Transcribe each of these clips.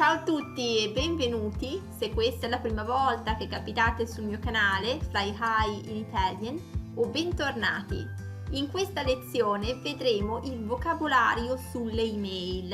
Ciao a tutti e benvenuti, se questa è la prima volta che capitate sul mio canale Fly High in Italian, o bentornati. In questa lezione vedremo il vocabolario sulle email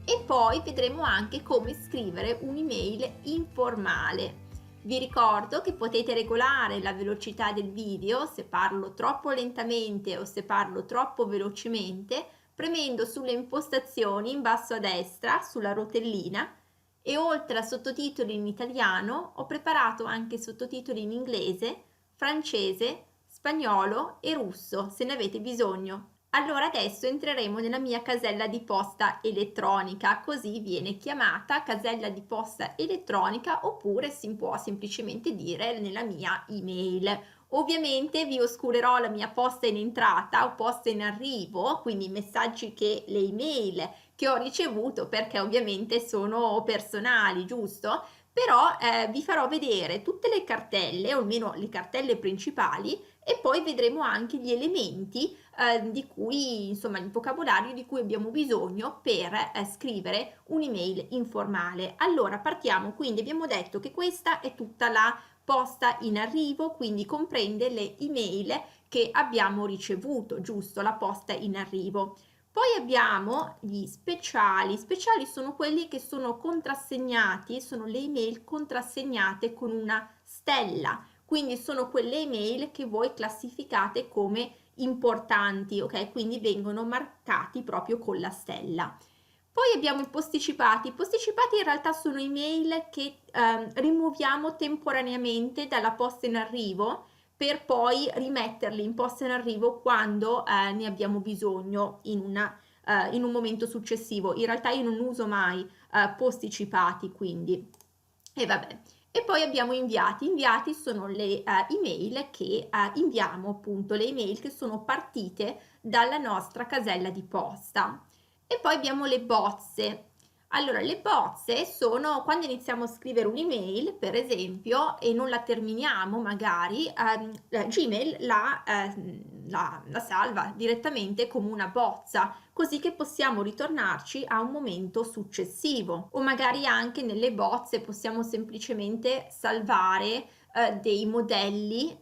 e poi vedremo anche come scrivere un'email informale. Vi ricordo che potete regolare la velocità del video se parlo troppo lentamente o se parlo troppo velocemente premendo sulle impostazioni in basso a destra sulla rotellina. E oltre a sottotitoli in italiano ho preparato anche sottotitoli in inglese, francese, spagnolo e russo se ne avete bisogno. Allora adesso entreremo nella mia casella di posta elettronica, così viene chiamata casella di posta elettronica oppure si può semplicemente dire nella mia email. Ovviamente vi oscurerò la mia posta in entrata o posta in arrivo, quindi i messaggi che le email che ho ricevuto perché ovviamente sono personali, giusto? Però vi farò vedere tutte le cartelle, o almeno le cartelle principali, e poi vedremo anche gli elementi di cui, insomma, il vocabolario di cui abbiamo bisogno per scrivere un'email informale. Allora partiamo, quindi abbiamo detto che questa è tutta la posta in arrivo, quindi comprende le email che abbiamo ricevuto, giusto? La posta in arrivo. Poi abbiamo gli speciali. Speciali sono quelli che sono contrassegnati, sono le email contrassegnate con una stella, quindi sono quelle email che voi classificate come importanti, ok? Quindi vengono marcati proprio con la stella. Poi abbiamo i posticipati. I posticipati in realtà sono email che rimuoviamo temporaneamente dalla posta in arrivo per poi rimetterli in posta in arrivo quando ne abbiamo bisogno in un momento successivo. In realtà io non uso mai posticipati, quindi. E vabbè. E poi abbiamo inviati. Inviati sono le email che inviamo, appunto, le email che sono partite dalla nostra casella di posta. E poi abbiamo le bozze. Allora, le bozze sono quando iniziamo a scrivere un'email, per esempio, e non la terminiamo magari, Gmail la salva direttamente come una bozza, così che possiamo ritornarci a un momento successivo. O magari anche nelle bozze possiamo semplicemente salvare dei modelli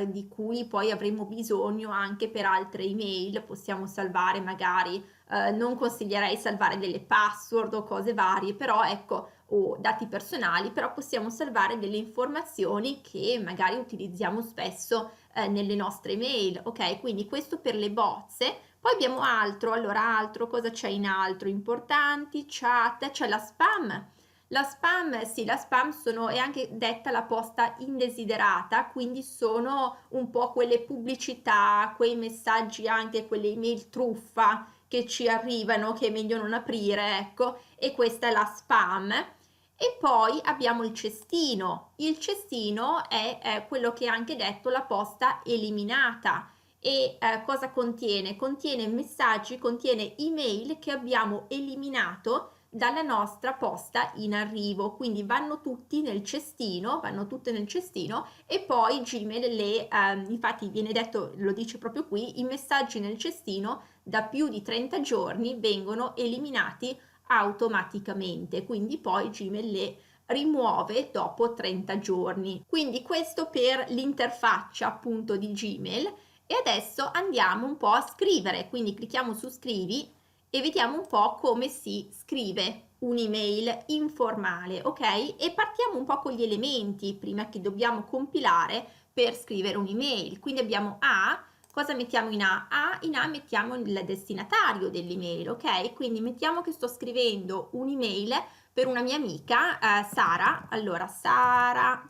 di cui poi avremo bisogno anche per altre email. Possiamo salvare magari non consiglierei salvare delle password o cose varie, però ecco, o dati personali, però possiamo salvare delle informazioni che magari utilizziamo spesso nelle nostre email, ok? Quindi questo per le bozze. Poi abbiamo altro, allora altro, cosa c'è in altro? Importanti, chat, c'è la spam. La spam, sì, la spam è anche detta la posta indesiderata, quindi sono un po' quelle pubblicità, quei messaggi, anche quelle email truffa che ci arrivano che è meglio non aprire, ecco, e questa è la spam. E poi abbiamo il cestino. Il cestino è quello che è anche detto la posta eliminata. E cosa contiene? Contiene messaggi, contiene email che abbiamo eliminato dalla nostra posta in arrivo, quindi vanno tutti nel cestino, vanno tutte nel cestino e poi Gmail infatti viene detto, lo dice proprio qui, i messaggi nel cestino da più di 30 giorni vengono eliminati automaticamente, quindi poi Gmail le rimuove dopo 30 giorni. Quindi questo per l'interfaccia appunto di Gmail. E adesso andiamo un po' a scrivere, quindi clicchiamo su scrivi e vediamo un po' come si scrive un'email informale, ok? E partiamo un po' con gli elementi prima che dobbiamo compilare per scrivere un'email. Quindi abbiamo A, cosa mettiamo in A? In A mettiamo il destinatario dell'email, ok? Quindi mettiamo che sto scrivendo un'email per una mia amica, Sara. Allora, Sara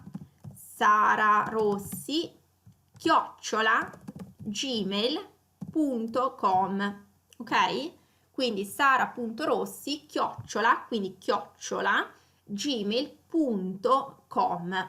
Rossi, @gmail.com, ok? Quindi sara.rossi, quindi chiocciola, gmail.com,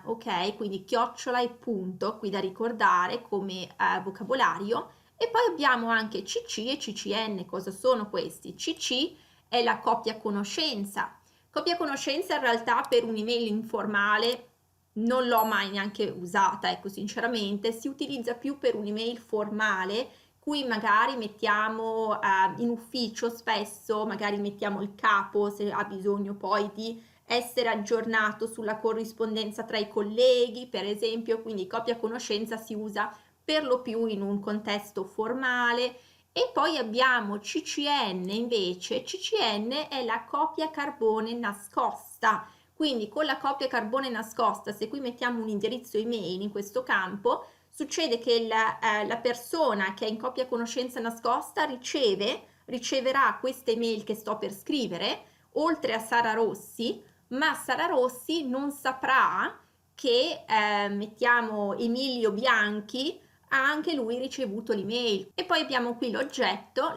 ok? Quindi chiocciola e punto, qui da ricordare come vocabolario. E poi abbiamo anche CC e CCN. Cosa sono questi? CC è la coppia conoscenza. Coppia conoscenza in realtà per un'email informale non l'ho mai neanche usata, ecco, sinceramente. Si utilizza più per un'email formale cui magari mettiamo in ufficio spesso, magari mettiamo il capo se ha bisogno poi di essere aggiornato sulla corrispondenza tra i colleghi, per esempio, quindi copia conoscenza si usa per lo più in un contesto formale. E poi abbiamo CCN invece, CCN è la copia carbone nascosta, quindi con la copia carbone nascosta, se qui mettiamo un indirizzo email in questo campo, succede che la persona che è in copia conoscenza nascosta riceverà questa email che sto per scrivere, oltre a Sara Rossi, ma Sara Rossi non saprà che mettiamo Emilio Bianchi ha anche lui ricevuto l'email. E poi abbiamo qui l'oggetto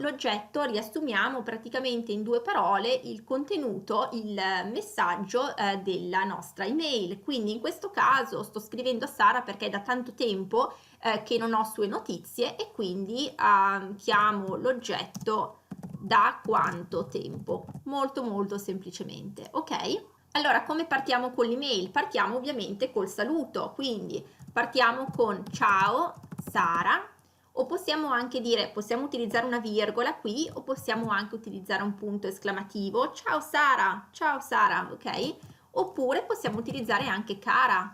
riassumiamo praticamente in 2 parole il contenuto, il messaggio della nostra email. Quindi in questo caso sto scrivendo a Sara perché è da tanto tempo che non ho sue notizie e quindi chiamo l'oggetto da quanto tempo, molto molto semplicemente, ok? Allora, come partiamo con l'email? Partiamo ovviamente col saluto, quindi partiamo con ciao Sara, o possiamo anche dire, possiamo utilizzare una virgola qui, o possiamo anche utilizzare un punto esclamativo, ciao Sara, ok? Oppure possiamo utilizzare anche cara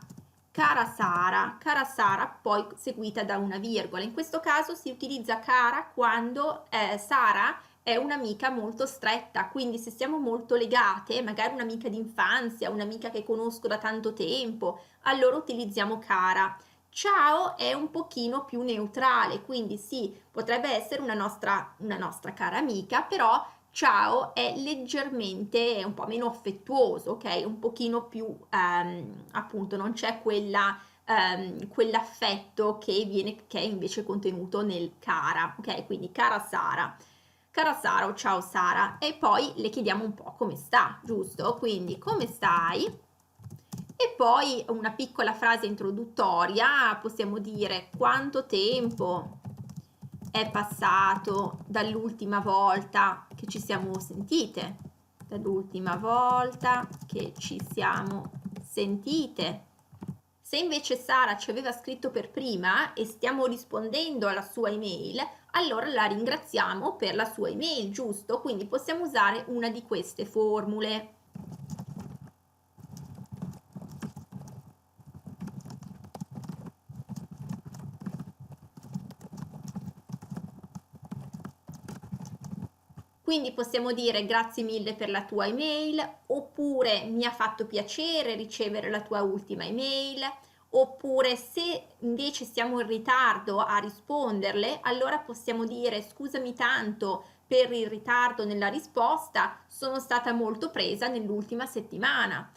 Sara, poi seguita da una virgola. In questo caso si utilizza cara quando Sara è un'amica molto stretta, quindi se siamo molto legate, magari un'amica d'infanzia, un'amica che conosco da tanto tempo, allora utilizziamo cara. Ciao è un pochino più neutrale, quindi sì, potrebbe essere una nostra cara amica, però ciao è leggermente, un po' meno affettuoso, ok? Un pochino più, appunto, non c'è quell'affetto che è invece contenuto nel cara, ok? Quindi cara Sara o ciao Sara, e poi le chiediamo un po' come sta, giusto? Quindi come stai? E poi una piccola frase introduttoria, possiamo dire quanto tempo è passato dall'ultima volta che ci siamo sentite, dall'ultima volta che ci siamo sentite. Se invece Sara ci aveva scritto per prima e stiamo rispondendo alla sua email, allora la ringraziamo per la sua email, giusto? Quindi possiamo usare una di queste formule. Quindi possiamo dire grazie mille per la tua email, oppure mi ha fatto piacere ricevere la tua ultima email, oppure se invece siamo in ritardo a risponderle, allora possiamo dire scusami tanto per il ritardo nella risposta, sono stata molto presa nell'ultima settimana.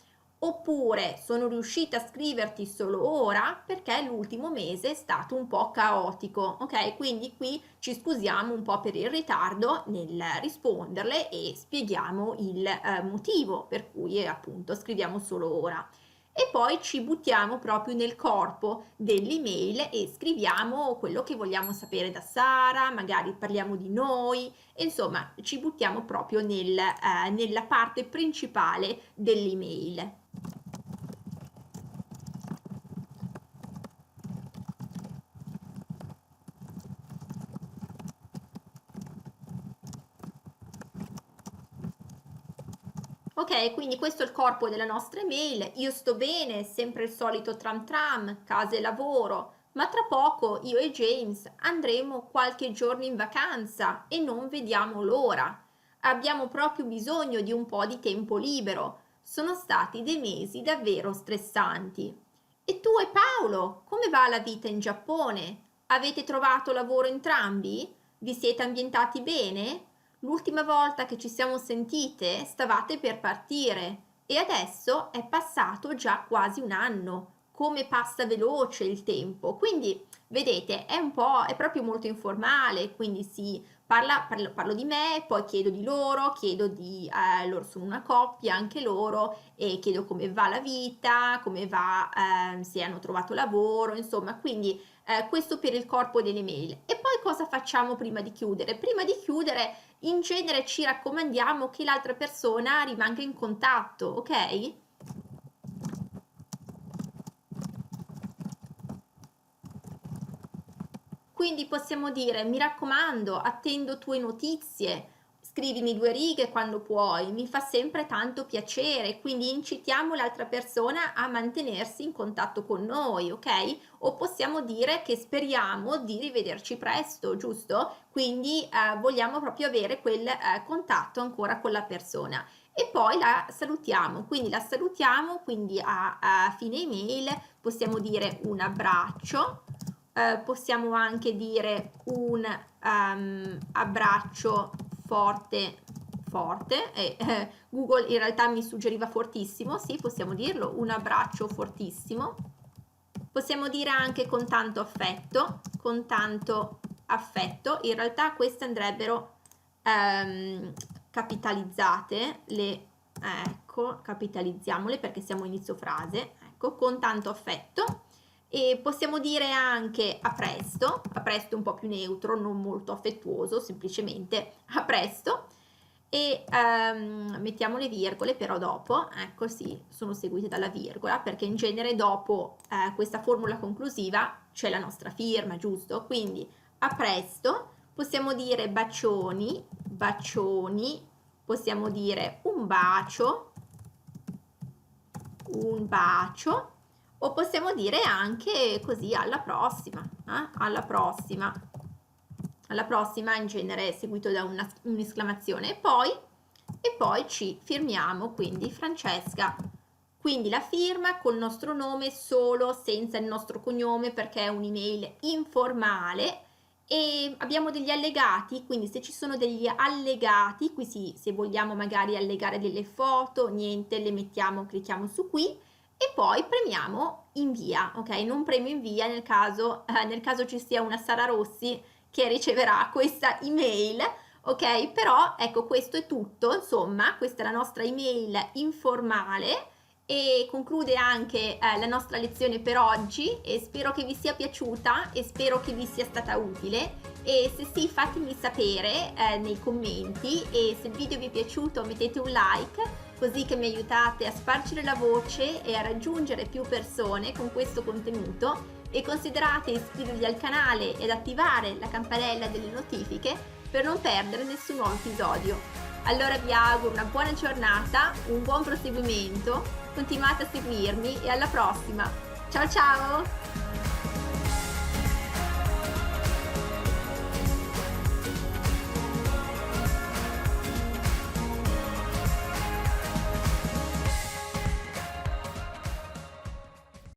Oppure sono riuscita a scriverti solo ora perché l'ultimo mese è stato un po' caotico, ok? Quindi qui ci scusiamo un po' per il ritardo nel risponderle e spieghiamo il motivo per cui appunto scriviamo solo ora. E poi ci buttiamo proprio nel corpo dell'email e scriviamo quello che vogliamo sapere da Sara, magari parliamo di noi, insomma ci buttiamo proprio nella parte principale dell'email. Ok, quindi questo è il corpo della nostra email. Io sto bene, sempre il solito tram tram, casa e lavoro, ma tra poco io e James andremo qualche giorno in vacanza e non vediamo l'ora. Abbiamo proprio bisogno di un po' di tempo libero. Sono stati dei mesi davvero stressanti. E tu e Paolo, come va la vita in Giappone? Avete trovato lavoro entrambi? Vi siete ambientati bene? L'ultima volta che ci siamo sentite stavate per partire e adesso è passato già quasi un anno. Come passa veloce il tempo. Quindi, vedete, è proprio molto informale, quindi parlo di me, poi chiedo di loro, loro sono una coppia, anche loro, e chiedo come va la vita, come va, se hanno trovato lavoro, insomma, quindi questo per il corpo delle mail. E poi cosa facciamo prima di chiudere? Prima di chiudere in genere ci raccomandiamo che l'altra persona rimanga in contatto, ok? Quindi possiamo dire: mi raccomando, attendo tue notizie, scrivimi 2 righe quando puoi, mi fa sempre tanto piacere. Quindi incitiamo l'altra persona a mantenersi in contatto con noi, ok? O possiamo dire che speriamo di rivederci presto, giusto? Quindi vogliamo proprio avere quel contatto ancora con la persona. E poi la salutiamo, quindi a fine email possiamo dire un abbraccio, possiamo anche dire un abbraccio forte forte, e Google in realtà mi suggeriva fortissimo, sì, possiamo dirlo, un abbraccio fortissimo. Possiamo dire anche con tanto affetto, in realtà queste andrebbero capitalizzate, ecco, capitalizziamole perché siamo inizio frase, ecco, con tanto affetto. E possiamo dire anche a presto è un po' più neutro, non molto affettuoso, semplicemente a presto. E mettiamo le virgole però dopo, ecco sì, sono seguite dalla virgola, perché in genere dopo questa formula conclusiva c'è la nostra firma, giusto? Quindi a presto, possiamo dire bacioni, bacioni, possiamo dire un bacio, o possiamo dire anche così alla prossima, alla prossima. Alla prossima in genere è seguito da un'esclamazione e poi ci firmiamo, quindi Francesca. Quindi la firma col nostro nome solo, senza il nostro cognome, perché è un'email informale. E abbiamo degli allegati, quindi se ci sono degli allegati, qui sì, se vogliamo magari allegare delle foto, niente, le mettiamo, clicchiamo su qui e poi premiamo invia, ok? Non premio invia nel caso ci sia una Sara Rossi che riceverà questa email, ok? Però ecco, questo è tutto, insomma, questa è la nostra email informale e conclude anche la nostra lezione per oggi e spero che vi sia piaciuta e spero che vi sia stata utile e se sì fatemi sapere nei commenti e se il video vi è piaciuto mettete un like così che mi aiutate a spargere la voce e a raggiungere più persone con questo contenuto e considerate iscrivervi al canale ed attivare la campanella delle notifiche per non perdere nessun nuovo episodio. Allora vi auguro una buona giornata, un buon proseguimento, continuate a seguirmi e alla prossima. Ciao ciao!